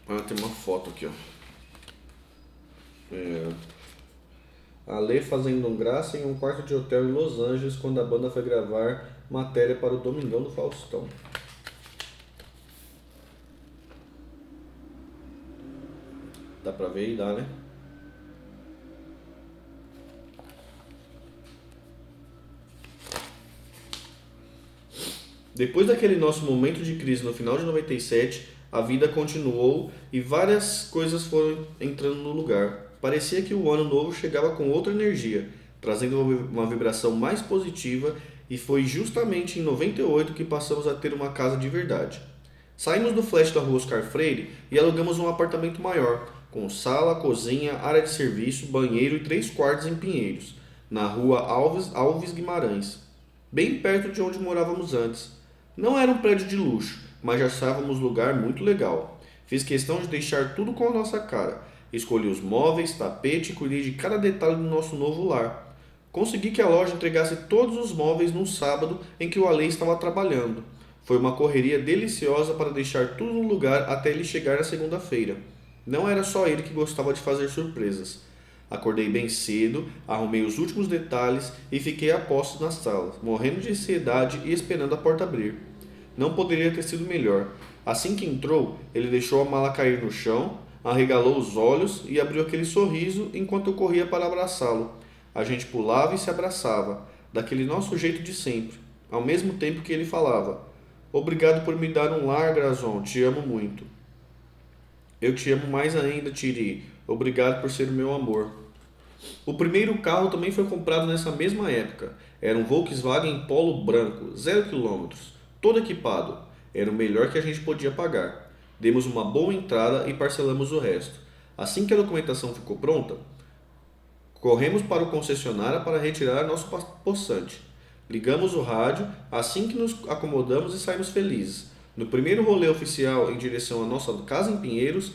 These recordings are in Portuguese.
Ah, tem uma foto aqui, ó. A Lê fazendo graça em um quarto de hotel em Los Angeles quando a banda foi gravar matéria para o Domingão do Faustão. Dá pra ver aí? Dá, né? Depois daquele nosso momento de crise no final de 97, a vida continuou e várias coisas foram entrando no lugar. Parecia que o ano novo chegava com outra energia, trazendo uma vibração mais positiva, e foi justamente em 98 que passamos a ter uma casa de verdade. Saímos do flat da rua Oscar Freire e alugamos um apartamento maior, com sala, cozinha, área de serviço, banheiro e 3 quartos em Pinheiros, na rua Alves Guimarães, bem perto de onde morávamos antes. Não era um prédio de luxo, mas já achávamos lugar muito legal. Fiz questão de deixar tudo com a nossa cara. Escolhi os móveis, tapete e cuidei de cada detalhe do nosso novo lar. Consegui que a loja entregasse todos os móveis num sábado em que o Ale estava trabalhando. Foi uma correria deliciosa para deixar tudo no lugar até ele chegar na segunda-feira. Não era só ele que gostava de fazer surpresas. Acordei bem cedo, arrumei os últimos detalhes e fiquei a postos na sala, morrendo de ansiedade e esperando a porta abrir. Não poderia ter sido melhor. Assim que entrou, ele deixou a mala cair no chão, arregalou os olhos e abriu aquele sorriso enquanto eu corria para abraçá-lo. A gente pulava e se abraçava, daquele nosso jeito de sempre, ao mesmo tempo que ele falava: Obrigado por me dar um lar, Grazon, te amo muito. Eu te amo mais ainda, Tiri. Obrigado por ser o meu amor. O primeiro carro também foi comprado nessa mesma época. Era um Volkswagen Polo branco, 0 km, todo equipado. Era o melhor que a gente podia pagar. Demos uma boa entrada e parcelamos o resto. Assim que a documentação ficou pronta, corremos para o concessionário para retirar nosso possante. Ligamos o rádio assim que nos acomodamos e saímos felizes. No primeiro rolê oficial em direção à nossa casa em Pinheiros,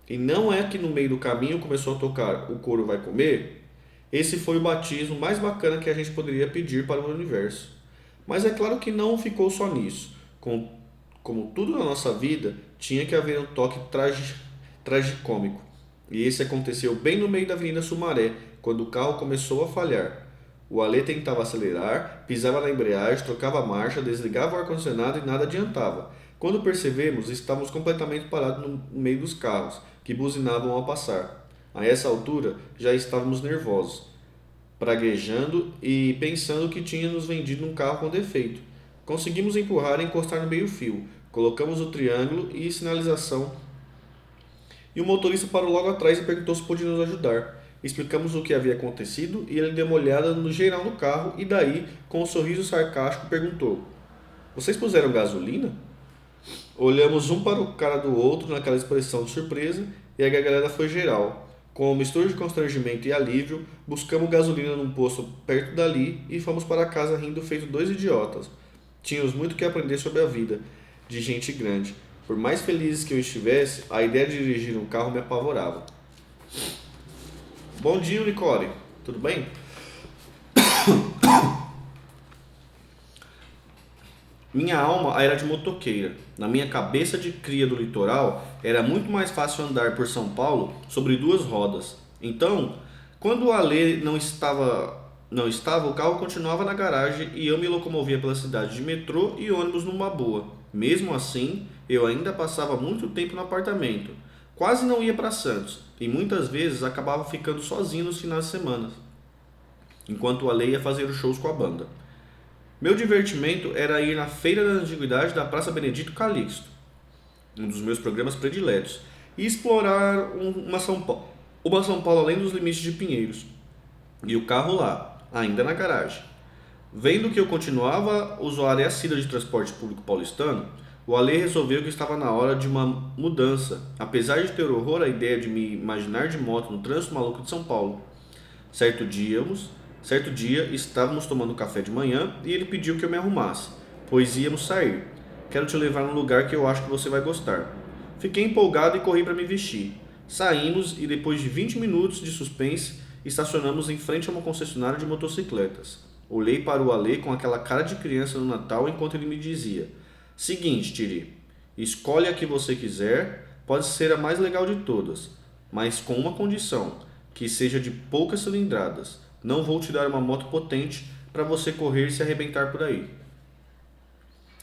e não é que no meio do caminho começou a tocar O Couro Vai Comer? Esse foi o batismo mais bacana que a gente poderia pedir para o universo. Mas é claro que não ficou só nisso. Como tudo na nossa vida, tinha que haver um toque tragicômico. E esse aconteceu bem no meio da Avenida Sumaré, quando o carro começou a falhar. O Ale tentava acelerar, pisava na embreagem, trocava a marcha, desligava o ar-condicionado e nada adiantava. Quando percebemos, estávamos completamente parados no meio dos carros, que buzinavam ao passar. A essa altura, já estávamos nervosos, praguejando e pensando que tinha nos vendido um carro com defeito. Conseguimos empurrar e encostar no meio-fio. Colocamos o triângulo e sinalização e o motorista parou logo atrás e perguntou se podia nos ajudar. Explicamos o que havia acontecido e ele deu uma olhada no geral do carro e daí, com um sorriso sarcástico, perguntou: Vocês puseram gasolina? Olhamos um para o cara do outro naquela expressão de surpresa e a gargalhada foi geral. Com uma mistura de constrangimento e alívio, buscamos gasolina num posto perto dali e fomos para casa rindo feito dois idiotas. Tínhamos muito que aprender sobre a vida de gente grande. Por mais felizes que eu estivesse, a ideia de dirigir um carro me apavorava. Bom dia, Nicole. Tudo bem? Minha alma era de motoqueira. Na minha cabeça de cria do litoral, era muito mais fácil andar por São Paulo sobre duas rodas. Então, quando o Alê não estava, o carro continuava na garagem e eu me locomovia pela cidade de metrô e ônibus numa boa. Mesmo assim, eu ainda passava muito tempo no apartamento. Quase não ia para Santos e muitas vezes acabava ficando sozinho nos finais de semana, enquanto o Ale ia fazer os shows com a banda. Meu divertimento era ir na Feira da Antiguidade da Praça Benedito Calixto, um dos meus programas prediletos, e explorar uma São Paulo além dos limites de Pinheiros. E o carro lá, ainda na garagem. Vendo que eu continuava usuário assíduo de transporte público paulistano, o Ale resolveu que estava na hora de uma mudança, apesar de ter horror à ideia de me imaginar de moto no trânsito maluco de São Paulo. Certo dia, certo dia estávamos tomando café de manhã e ele pediu que eu me arrumasse, pois íamos sair. Quero te levar num lugar que eu acho que você vai gostar. Fiquei empolgado e corri para me vestir. Saímos e depois de 20 minutos de suspense, estacionamos em frente a uma concessionária de motocicletas. Olhei para o Alê com aquela cara de criança no Natal enquanto ele me dizia: Seguinte, Tiri, escolhe a que você quiser, pode ser a mais legal de todas, mas com uma condição, que seja de poucas cilindradas. Não vou te dar uma moto potente para você correr e se arrebentar por aí.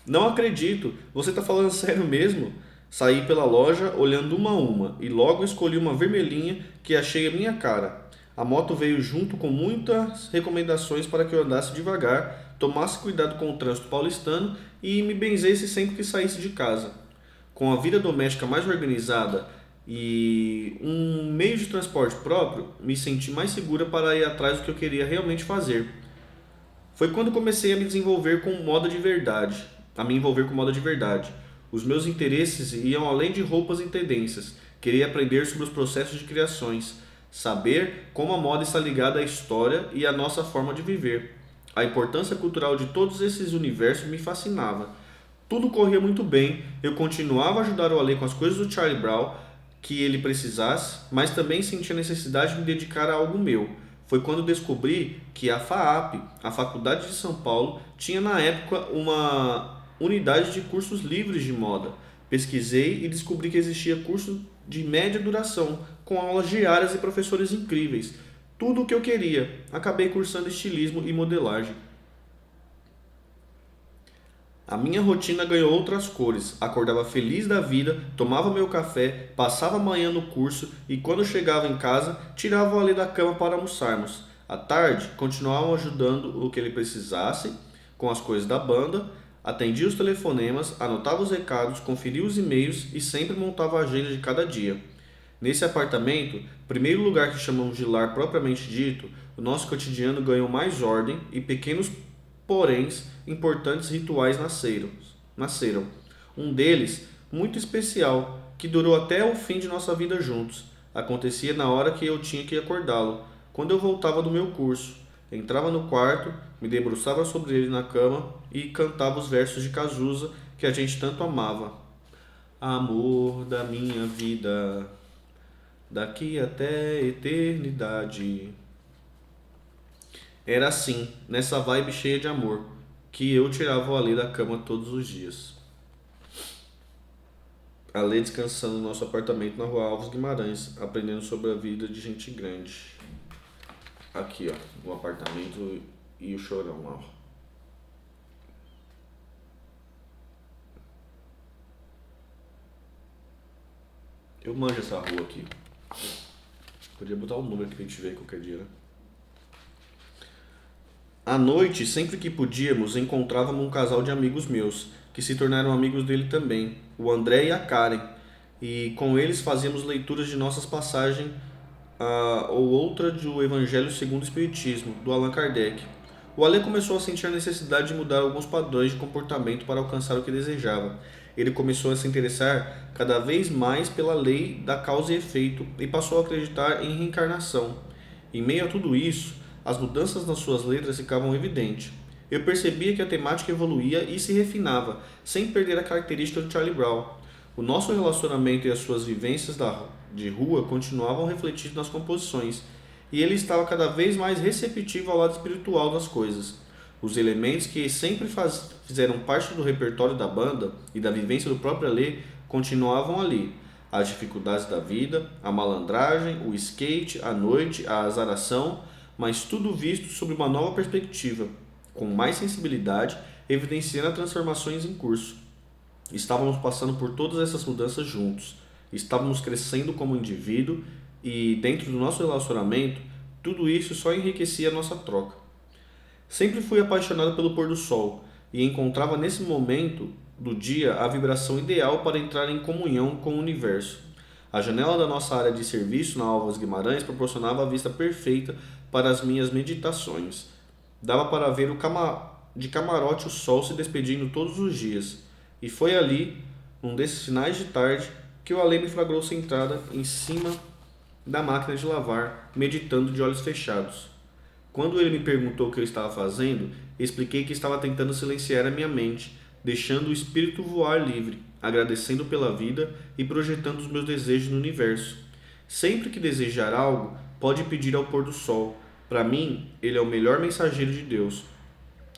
Não acredito, você tá falando sério mesmo? Saí pela loja olhando uma a uma e logo escolhi uma vermelhinha que achei a minha cara. A moto veio junto com muitas recomendações para que eu andasse devagar, tomasse cuidado com o trânsito paulistano e me benzesse sempre que saísse de casa. Com a vida doméstica mais organizada e um meio de transporte próprio, me senti mais segura para ir atrás do que eu queria realmente fazer. Foi quando comecei a me desenvolver com moda de verdade, a me envolver com moda de verdade. Os meus interesses iam além de roupas e tendências. Queria aprender sobre os processos de criações, saber como a moda está ligada à história e à nossa forma de viver. A importância cultural de todos esses universos me fascinava. Tudo corria muito bem, eu continuava a ajudar o Ale com as coisas do Charlie Brown que ele precisasse, mas também sentia a necessidade de me dedicar a algo meu. Foi quando descobri que a FAAP, a Faculdade de São Paulo, tinha na época uma unidade de cursos livres de moda. Pesquisei e descobri que existia curso de média duração, com aulas diárias e professores incríveis. Tudo o que eu queria. Acabei cursando estilismo e modelagem. A minha rotina ganhou outras cores. Acordava feliz da vida, tomava meu café, passava a manhã no curso e quando chegava em casa, tirava o Ali da cama para almoçarmos. À tarde, continuava ajudando o que ele precisasse com as coisas da banda, atendia os telefonemas, anotava os recados, conferia os e-mails e sempre montava a agenda de cada dia. Nesse apartamento, primeiro lugar que chamamos de lar propriamente dito, o nosso cotidiano ganhou mais ordem e pequenos poréns importantes rituais nasceram. Um deles, muito especial, que durou até o fim de nossa vida juntos. Acontecia na hora que eu tinha que acordá-lo, quando eu voltava do meu curso. Entrava no quarto, me debruçava sobre ele na cama e cantava os versos de Cazuza que a gente tanto amava. Amor da minha vida, daqui até a eternidade. Era assim, nessa vibe cheia de amor, que eu tirava o Ale da cama todos os dias. Ale descansando no nosso apartamento na rua Alves Guimarães, aprendendo sobre a vida de gente grande. Aqui, ó, o apartamento e o chorão lá, ó. Eu manjo essa rua aqui. Podia botar o número aqui pra gente ver qualquer dia, né? À noite, sempre que podíamos, encontrávamos um casal de amigos meus, que se tornaram amigos dele também, o André e a Karen, e com eles fazíamos leituras de nossas passagens ou outra do Evangelho segundo o Espiritismo, do Allan Kardec. O Ale começou a sentir a necessidade de mudar alguns padrões de comportamento para alcançar o que desejava. Ele começou a se interessar cada vez mais pela lei da causa e efeito e passou a acreditar em reencarnação. Em meio a tudo isso, as mudanças nas suas letras ficavam evidentes. Eu percebia que a temática evoluía e se refinava, sem perder a característica do Charlie Brown. O nosso relacionamento e as suas vivências de rua continuavam refletidos nas composições, e ele estava cada vez mais receptivo ao lado espiritual das coisas. Os elementos que sempre fizeram parte do repertório da banda e da vivência do próprio Alê continuavam ali. As dificuldades da vida, a malandragem, o skate, a noite, a azaração, mas tudo visto sob uma nova perspectiva, com mais sensibilidade, evidenciando as transformações em curso. Estávamos passando por todas essas mudanças juntos. Estávamos crescendo como indivíduo e, dentro do nosso relacionamento, tudo isso só enriquecia a nossa troca. Sempre fui apaixonado pelo pôr do sol e encontrava nesse momento do dia a vibração ideal para entrar em comunhão com o universo. A janela da nossa área de serviço na Alves Guimarães proporcionava a vista perfeita para as minhas meditações. Dava para ver de camarote o sol se despedindo todos os dias. E foi ali, num desses finais de tarde, que o Ale me flagrou sentada em cima da máquina de lavar, meditando de olhos fechados. Quando ele me perguntou o que eu estava fazendo, expliquei que estava tentando silenciar a minha mente, deixando o espírito voar livre, agradecendo pela vida e projetando os meus desejos no universo. Sempre que desejar algo, pode pedir ao pôr do sol. Para mim, ele é o melhor mensageiro de Deus.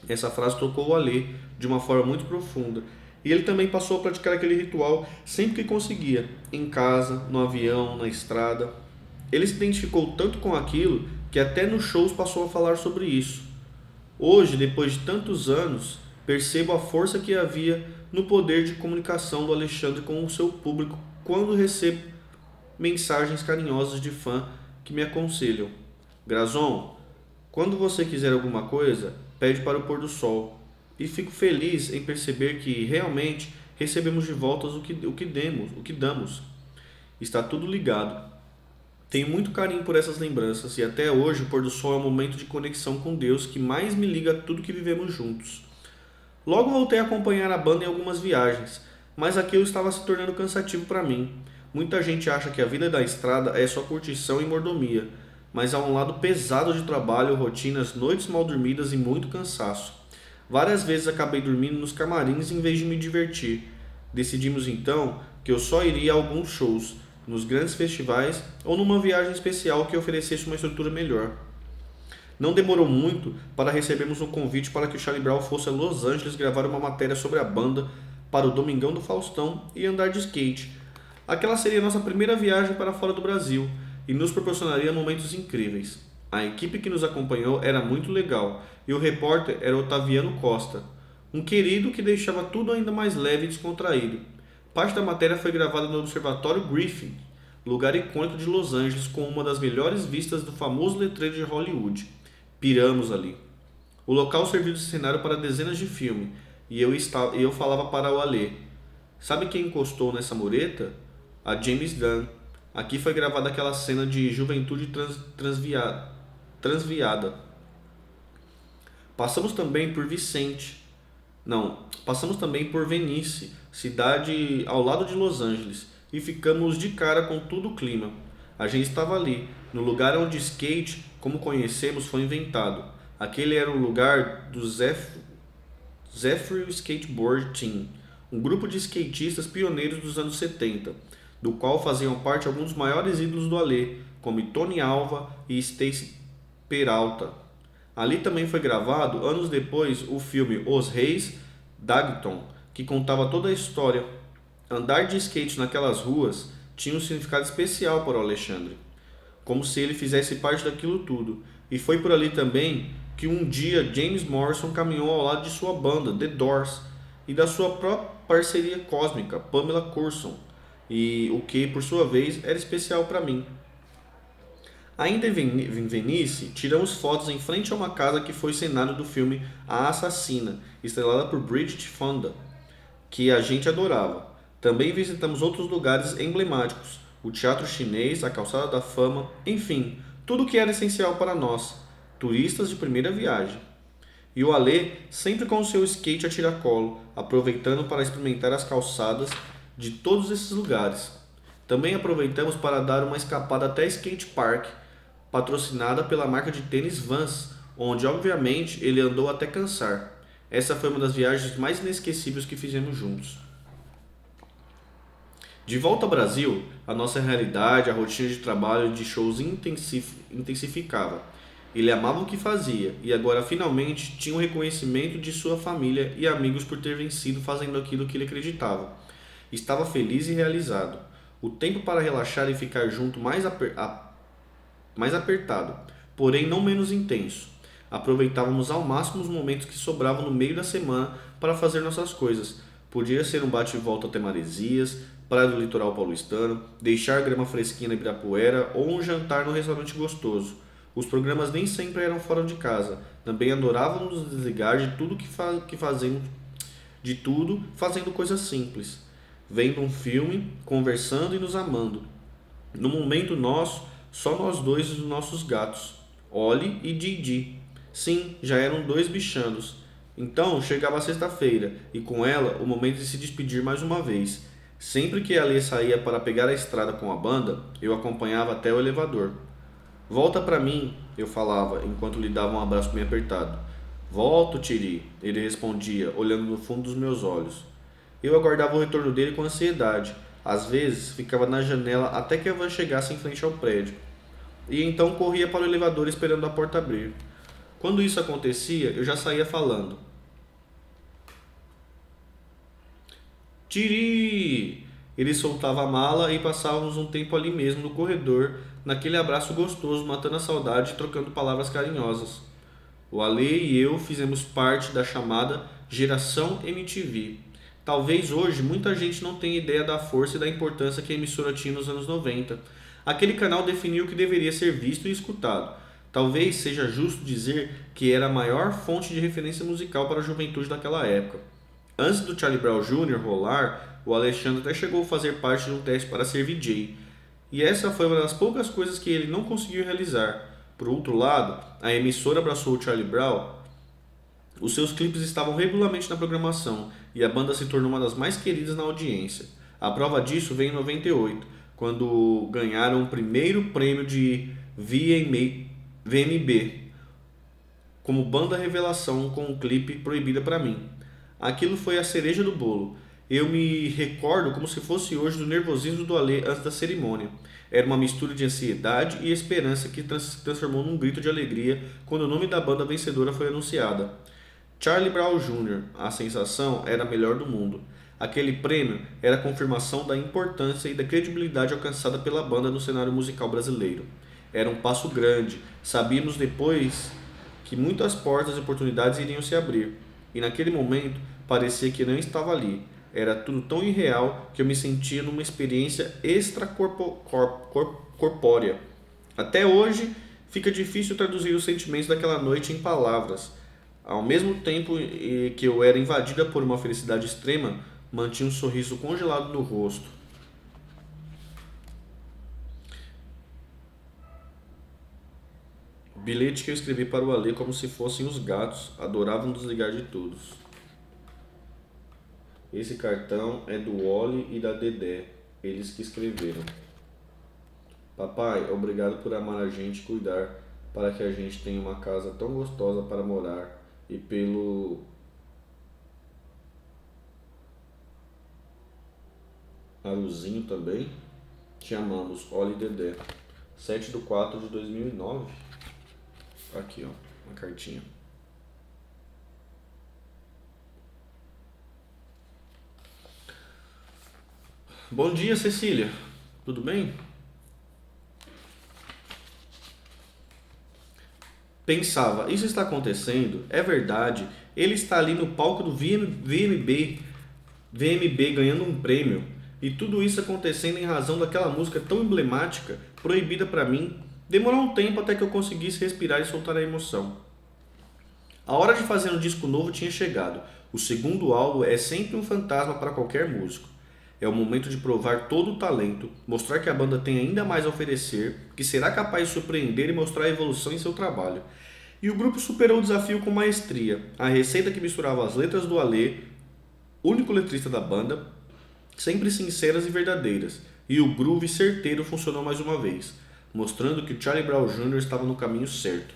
Essa frase tocou o Alê de uma forma muito profunda, E ele também passou a praticar aquele ritual sempre que conseguia, em casa, no avião, na estrada. Ele se identificou tanto com aquilo que até nos shows passou a falar sobre isso. Hoje, depois de tantos anos, percebo a força que havia no poder de comunicação do Alexandre com o seu público quando recebo mensagens carinhosas de fã que me aconselham. Grazon, quando você quiser alguma coisa, pede para o pôr do sol. E fico feliz em perceber que realmente recebemos de volta o que damos. Está tudo ligado. Tenho muito carinho por essas lembranças e até hoje o pôr do sol é um momento de conexão com Deus que mais me liga a tudo que vivemos juntos. Logo voltei a acompanhar a banda em algumas viagens, mas aquilo estava se tornando cansativo para mim. Muita gente acha que a vida da estrada é só curtição e mordomia, mas há um lado pesado de trabalho, rotinas, noites mal dormidas e muito cansaço. Várias vezes acabei dormindo nos camarins em vez de me divertir. Decidimos então que eu só iria a alguns shows, nos grandes festivais ou numa viagem especial que oferecesse uma estrutura melhor. Não demorou muito para recebermos um convite para que o Charlie Brown fosse a Los Angeles gravar uma matéria sobre a banda para o Domingão do Faustão e andar de skate. Aquela seria a nossa primeira viagem para fora do Brasil e nos proporcionaria momentos incríveis. A equipe que nos acompanhou era muito legal e o repórter era Otaviano Costa, um querido que deixava tudo ainda mais leve e descontraído. Parte da matéria foi gravada no Observatório Griffin, lugar icônico de Los Angeles com uma das melhores vistas do famoso letreiro de Hollywood. Piramos ali. O local serviu de cenário para dezenas de filmes e eu falava para o Alê: sabe quem encostou nessa mureta? A James Gunn. Aqui foi gravada aquela cena de juventude transviada. Passamos também por Passamos também por Venice, cidade ao lado de Los Angeles, e ficamos de cara com todo o clima. A gente estava ali, no lugar onde skate, como conhecemos, foi inventado. Aquele era o lugar do Zephyr Skateboard Team, um grupo de skatistas pioneiros dos anos 70, do qual faziam parte alguns dos maiores ídolos do Alê, como Tony Alva e Stacy Peralta. Ali também foi gravado, anos depois, o filme Os Reis Dagton, que contava toda a história. Andar de skate naquelas ruas tinha um significado especial para o Alexandre, como se ele fizesse parte daquilo tudo. E foi por ali também que um dia James Morrison caminhou ao lado de sua banda, The Doors, e da sua própria parceria cósmica, Pamela Curson, e o que, por sua vez, era especial para mim. Ainda em Venice, tiramos fotos em frente a uma casa que foi cenário do filme A Assassina, estrelada por Bridget Fonda, que a gente adorava. Também visitamos outros lugares emblemáticos, o Teatro Chinês, a Calçada da Fama, enfim, tudo que era essencial para nós, turistas de primeira viagem. E o Alê sempre com o seu skate a tiracolo, aproveitando para experimentar as calçadas de todos esses lugares. Também aproveitamos para dar uma escapada até Skate Park, patrocinada pela marca de tênis Vans, onde obviamente ele andou até cansar. Essa foi uma das viagens mais inesquecíveis que fizemos juntos. De volta ao Brasil, a nossa realidade, a rotina de trabalho e de shows intensificava. Ele amava o que fazia e agora finalmente tinha o reconhecimento de sua família e amigos por ter vencido fazendo aquilo que ele acreditava. Estava feliz e realizado. O tempo para relaxar e ficar junto mais apertado, porém não menos intenso. Aproveitávamos ao máximo os momentos que sobravam no meio da semana para fazer nossas coisas. Podia ser um bate e volta até Maresias, praia do litoral paulistano, deixar grama fresquinha na Ibirapuera ou um jantar no restaurante gostoso. Os programas nem sempre eram fora de casa. Também adorávamos nos desligar de tudo fazendo coisas simples. Vendo um filme, conversando e nos amando. No momento nosso, só nós dois e os nossos gatos, Oli e Didi. Sim, já eram 2 bichanos. Então chegava a sexta-feira e com ela o momento de se despedir mais uma vez. Sempre que a Alê saía para pegar a estrada com a banda, eu acompanhava até o elevador. Volta pra mim, eu falava, enquanto lhe dava um abraço bem apertado. Volto, Tiri, ele respondia, olhando no fundo dos meus olhos. Eu aguardava o retorno dele com ansiedade. Às vezes, ficava na janela até que a van chegasse em frente ao prédio. E então corria para o elevador esperando a porta abrir. Quando isso acontecia, eu já saía falando. Tiri! Ele soltava a mala e passávamos um tempo ali mesmo no corredor, naquele abraço gostoso, matando a saudade e trocando palavras carinhosas. O Ale e eu fizemos parte da chamada Geração MTV. Talvez hoje muita gente não tenha ideia da força e da importância que a emissora tinha nos anos 90. Aquele canal definiu o que deveria ser visto e escutado. Talvez seja justo dizer que era a maior fonte de referência musical para a juventude daquela época. Antes do Charlie Brown Jr. rolar, o Alexandre até chegou a fazer parte de um teste para ser VJ. E essa foi uma das poucas coisas que ele não conseguiu realizar. Por outro lado, a emissora abraçou o Charlie Brown. Os seus clipes estavam regularmente na programação e a banda se tornou uma das mais queridas na audiência. A prova disso veio em 98, quando ganharam o primeiro prêmio de VMB como banda revelação com o clipe Proibida Pra Mim. Aquilo foi a cereja do bolo. Eu me recordo como se fosse hoje do nervosismo do Ale antes da cerimônia. Era uma mistura de ansiedade e esperança que se transformou num grito de alegria quando o nome da banda vencedora foi anunciada. Charlie Brown Jr., a sensação era a melhor do mundo. Aquele prêmio era a confirmação da importância e da credibilidade alcançada pela banda no cenário musical brasileiro. Era um passo grande. Sabíamos depois que muitas portas e oportunidades iriam se abrir. E naquele momento parecia que não estava ali. Era tudo tão irreal que eu me sentia numa experiência extracorpórea. Até hoje fica difícil traduzir os sentimentos daquela noite em palavras. Ao mesmo tempo que eu era invadida por uma felicidade extrema, mantinha um sorriso congelado no rosto. Bilhete que eu escrevi para o Ale como se fossem os gatos, adoravam desligar de todos. Esse cartão é do Wally e da Dedé, eles que escreveram. Papai, obrigado por amar a gente e cuidar para que a gente tenha uma casa tão gostosa para morar e pelo Aruzinho também. Te amamos, Wally e Dedé. 7/4/2009. Aqui, ó, uma cartinha. Bom dia, Cecília. Tudo bem? Pensava, isso está acontecendo? É verdade? Ele está ali no palco do VMB ganhando um prêmio. E tudo isso acontecendo em razão daquela música tão emblemática, Proibida Pra Mim. Demorou um tempo até que eu conseguisse respirar e soltar a emoção. A hora de fazer um disco novo tinha chegado. O segundo álbum é sempre um fantasma para qualquer músico. É o momento de provar todo o talento, mostrar que a banda tem ainda mais a oferecer, que será capaz de surpreender e mostrar a evolução em seu trabalho. E o grupo superou o desafio com maestria. A receita que misturava as letras do Ale, único letrista da banda, sempre sinceras e verdadeiras, e o groove certeiro funcionou mais uma vez, mostrando que o Charlie Brown Jr. estava no caminho certo.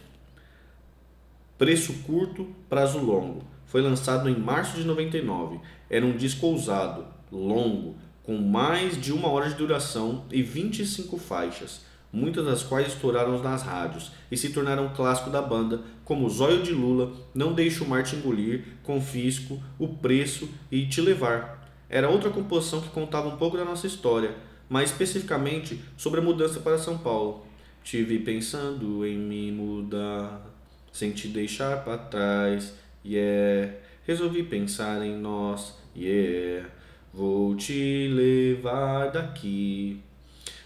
Preço curto, prazo longo. Foi lançado em março de 99. Era um disco ousado, longo, com mais de 1 hora de duração e 25 faixas, muitas das quais estouraram nas rádios e se tornaram um clássico da banda, como Zóio de Lula, Não Deixe o Mar Te Engolir, Confisco, O Preço e Te Levar. Era outra composição que contava um pouco da nossa história, mais especificamente sobre a mudança para São Paulo. Te vi pensando em me mudar, sem te deixar para trás, yeah. Resolvi pensar em nós, yeah. Vou te levar daqui.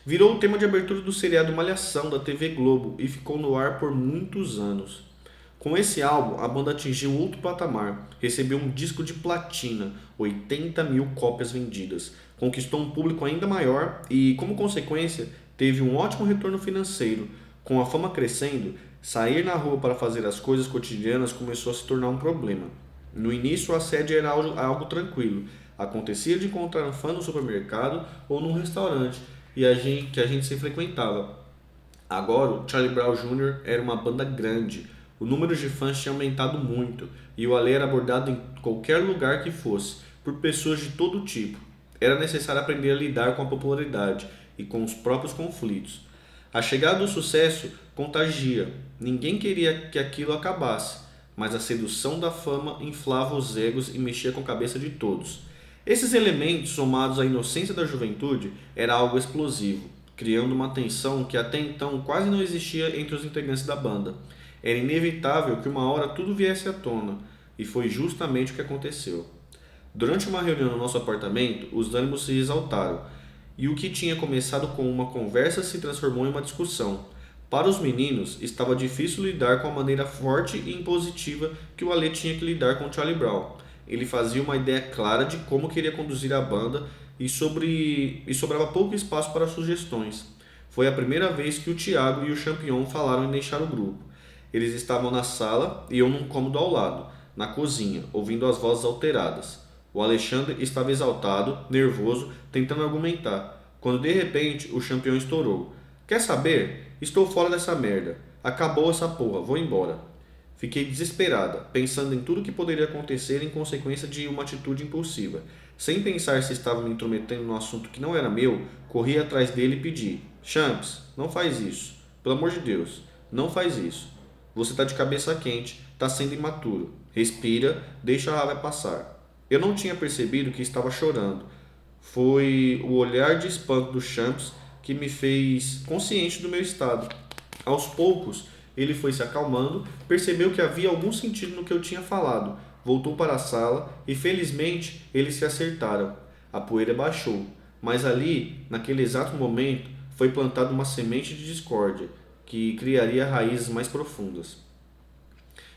Virou o tema de abertura do seriado Malhação da TV Globo e ficou no ar por muitos anos. Com esse álbum, a banda atingiu outro patamar, recebeu um disco de platina, 80 mil cópias vendidas, conquistou um público ainda maior e, como consequência, teve um ótimo retorno financeiro. Com a fama crescendo, sair na rua para fazer as coisas cotidianas começou a se tornar um problema. No início, a sede era algo tranquilo. Acontecia de encontrar um fã no supermercado ou num restaurante que a gente se frequentava. Agora, o Charlie Brown Jr. era uma banda grande. O número de fãs tinha aumentado muito e o Ale era abordado em qualquer lugar que fosse, por pessoas de todo tipo. Era necessário aprender a lidar com a popularidade e com os próprios conflitos. A chegada do sucesso contagia. Ninguém queria que aquilo acabasse, mas a sedução da fama inflava os egos e mexia com a cabeça de todos. Esses elementos, somados à inocência da juventude, era algo explosivo, criando uma tensão que até então quase não existia entre os integrantes da banda. Era inevitável que uma hora tudo viesse à tona, e foi justamente o que aconteceu. Durante uma reunião no nosso apartamento, os ânimos se exaltaram, e o que tinha começado com uma conversa se transformou em uma discussão. Para os meninos, estava difícil lidar com a maneira forte e impositiva que o Ale tinha que lidar com Charlie Brown. Ele fazia uma ideia clara de como queria conduzir a banda e sobrava pouco espaço para sugestões. Foi a primeira vez que o Thiago e o Champion falaram em deixar o grupo. Eles estavam na sala e eu num cômodo ao lado, na cozinha, ouvindo as vozes alteradas. O Alexandre estava exaltado, nervoso, tentando argumentar, quando de repente o Champion estourou. Quer saber? Estou fora dessa merda. Acabou essa porra, vou embora. Fiquei desesperada, pensando em tudo que poderia acontecer em consequência de uma atitude impulsiva. Sem pensar se estava me intrometendo num assunto que não era meu, corri atrás dele e pedi: Champs, não faz isso. Pelo amor de Deus, não faz isso. Você está de cabeça quente, está sendo imaturo. Respira, deixa a raiva passar. Eu não tinha percebido que estava chorando. Foi o olhar de espanto do Champs que me fez consciente do meu estado. Aos poucos, ele foi se acalmando, percebeu que havia algum sentido no que eu tinha falado, voltou para a sala e felizmente eles se acertaram. A poeira baixou, mas ali, naquele exato momento, foi plantada uma semente de discórdia que criaria raízes mais profundas.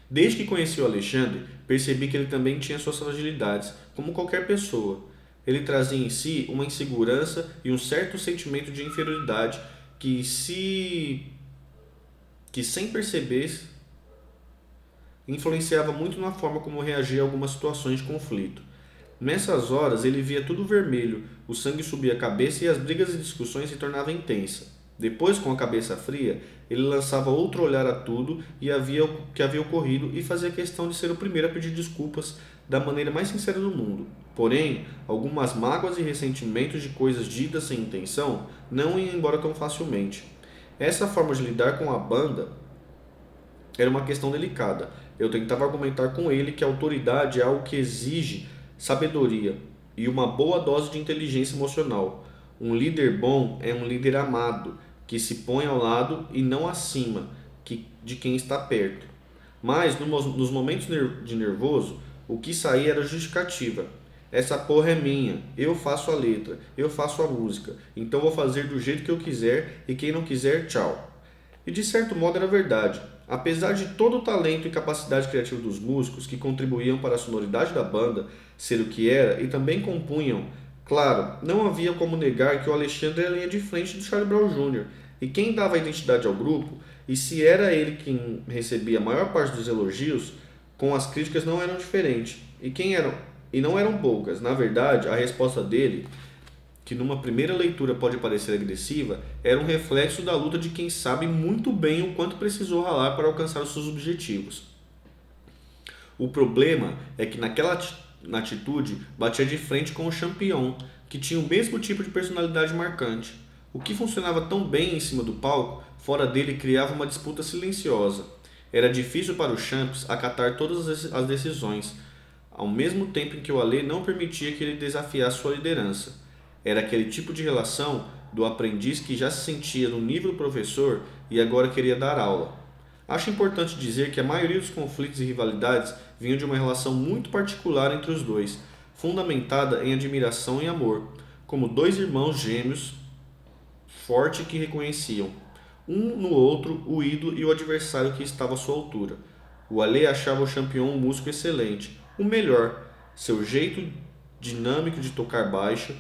Desde que conheci o Alexandre, percebi que ele também tinha suas fragilidades, como qualquer pessoa. Ele trazia em si uma insegurança e um certo sentimento de inferioridade que sem perceber influenciava muito na forma como reagia a algumas situações de conflito. Nessas horas ele via tudo vermelho, o sangue subia a cabeça e as brigas e discussões se tornavam intensas. Depois, com a cabeça fria, ele lançava outro olhar a tudo e havia o que havia ocorrido e fazia questão de ser o primeiro a pedir desculpas da maneira mais sincera do mundo. Porém, algumas mágoas e ressentimentos de coisas ditas sem intenção não iam embora tão facilmente. Essa forma de lidar com a banda era uma questão delicada. Eu tentava argumentar com ele que a autoridade é algo que exige sabedoria e uma boa dose de inteligência emocional. Um líder bom é um líder amado, que se põe ao lado e não acima de quem está perto. Mas nos momentos de nervoso, o que saía era justificativa. Essa porra é minha, eu faço a letra, eu faço a música, então vou fazer do jeito que eu quiser e quem não quiser, tchau. E de certo modo era verdade. Apesar de todo o talento e capacidade criativa dos músicos que contribuíam para a sonoridade da banda ser o que era e também compunham, claro, não havia como negar que o Alexandre era a linha de frente do Charlie Brown Jr. E quem dava a identidade ao grupo, e se era ele quem recebia a maior parte dos elogios, com as críticas não eram diferentes. E não eram poucas. Na verdade, a resposta dele, que numa primeira leitura pode parecer agressiva, era um reflexo da luta de quem sabe muito bem o quanto precisou ralar para alcançar os seus objetivos. O problema é que na atitude batia de frente com o Champion, que tinha o mesmo tipo de personalidade marcante. O que funcionava tão bem em cima do palco, fora dele criava uma disputa silenciosa. Era difícil para o Champs acatar todas as decisões, ao mesmo tempo em que o Ale não permitia que ele desafiasse sua liderança. Era aquele tipo de relação do aprendiz que já se sentia no nível do professor e agora queria dar aula. Acho importante dizer que a maioria dos conflitos e rivalidades vinham de uma relação muito particular entre os dois, fundamentada em admiração e amor, como dois irmãos gêmeos fortes que reconheciam, um no outro, o ídolo e o adversário que estava à sua altura. O Ale achava o Champion um músico excelente, o melhor, seu jeito dinâmico de tocar baixo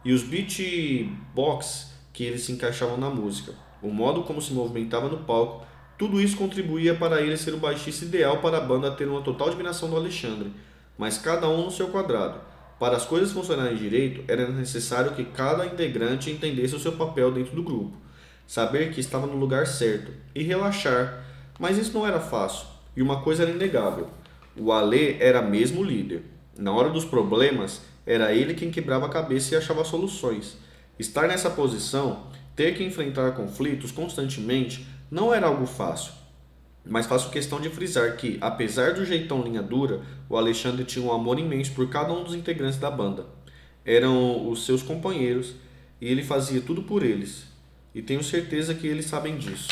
e os beatbox que eles se encaixavam na música, o modo como se movimentava no palco, tudo isso contribuía para ele ser o baixista ideal para a banda ter uma total admiração do Alexandre, mas cada um no seu quadrado. Para as coisas funcionarem direito, era necessário que cada integrante entendesse o seu papel dentro do grupo, saber que estava no lugar certo e relaxar, mas isso não era fácil, e uma coisa era inegável: o Ale era mesmo o líder. Na hora dos problemas, era ele quem quebrava a cabeça e achava soluções. Estar nessa posição, ter que enfrentar conflitos constantemente, não era algo fácil. Mas faço questão de frisar que, apesar do jeitão linha dura, o Alexandre tinha um amor imenso por cada um dos integrantes da banda. eram os seus companheiros e ele fazia tudo por eles. E tenho certeza que eles sabem disso.